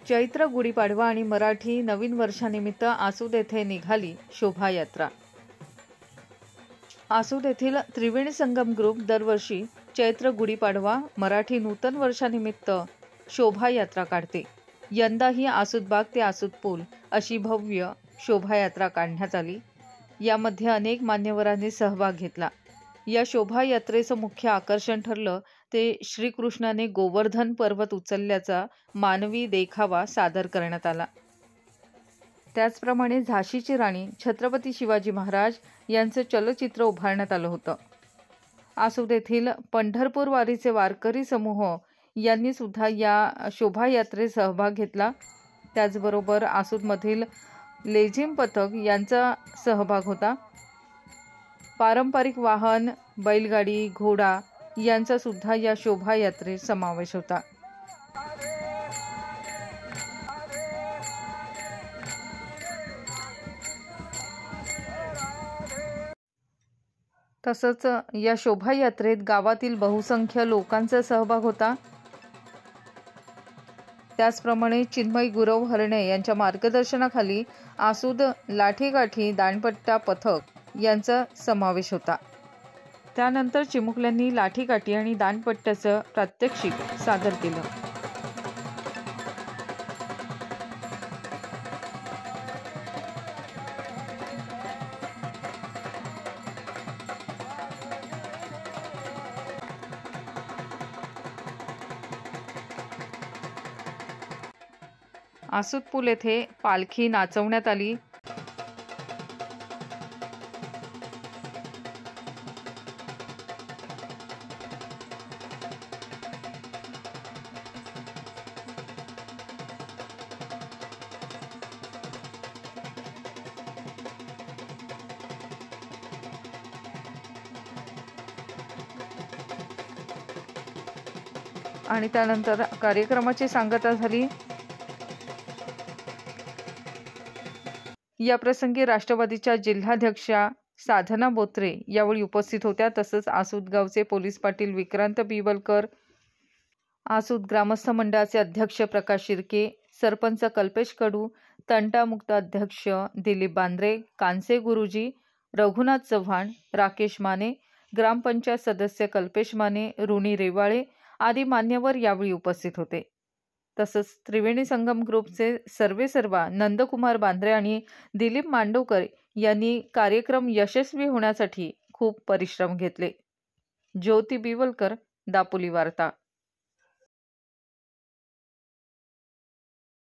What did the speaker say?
चैत्र गुढीपाडवा आणि मराठी नवीन वर्षानिमित्त आसूद येथे निघाली शोभायात्रा। आसूद येथील त्रिवेणी संगम ग्रुप दरवर्षी चैत्र गुढीपाडवा मराठी नूतन वर्षानिमित्त शोभायात्रा काढते। यंदाही आसूदबाग ते आसूद पूल अशी भव्य शोभायात्रा काढण्यात आली। यामध्ये अनेक मान्यवरांनी सहभाग घेतला। या शोभायात्रेचं मुख्य आकर्षण ठरलं ते श्रीकृष्णाने गोवर्धन पर्वत उचलल्याचा मानवी देखावा सादर करण्यात आला। त्याचप्रमाणे झाशीची राणी छत्रपती शिवाजी महाराज यांचे चलचित्र उभारण्यात आलं होतं। आसूद येथील पंढरपूर वारीचे वारकरी समूह यांनी सुद्धा या शोभायात्रेत सहभाग घेतला। त्याचबरोबर आसूदमधील लेझिम पथक यांचा सहभाग होता। पारंपरिक वाहन, बैलगाडी, घोडा यांचा सुद्धा या शोभायात्रेत समावेश होता। तसंच या शोभायात्रेत गावातील बहुसंख्य लोकांचा सहभाग होता। त्याचप्रमाणे चिन्मय गुरव हरणे यांच्या मार्गदर्शनाखाली आसूद लाठीकाठी दांडपट्टा पथक यांचा समावेश होता। त्यानंतर चिमुकल्यांनी लाठीकाठी आणि दांडपट्ट्याचं प्रात्यक्षिक सादर केलं। आसूद पूल येथे पालखी नाचवण्यात आली। आणि त्यानंतर कार्यक्रमाची सांगता झाली। या प्रसंगी राष्ट्रवादीच्या जिल्हाध्यक्षा साधना बोत्रे यावेळी उपस्थित होत्या। तसंच आसूद गावचे पोलीस पाटील विक्रांत बिवलकर, आसूद ग्रामस्थ मंडळाचे अध्यक्ष प्रकाश शिर्के, सरपंच कल्पेश कडू, तंटामुक्त अध्यक्ष दिलीप बांद्रे, कांसे गुरुजी, रघुनाथ चव्हाण, राकेश माने, ग्रामपंचायत सदस्य कल्पेश माने, रुणी रेवाळे आदी मान्यवर यावेळी उपस्थित होते। तसंच त्रिवेणी संगम ग्रुपचे सर्वेसर्वा नंदकुमार बांद्रे आणि दिलीप मांडवकर यांनी कार्यक्रम यशस्वी होण्यासाठी खूप परिश्रम घेतले। ज्योती बिवलकर, दापोली वार्ता।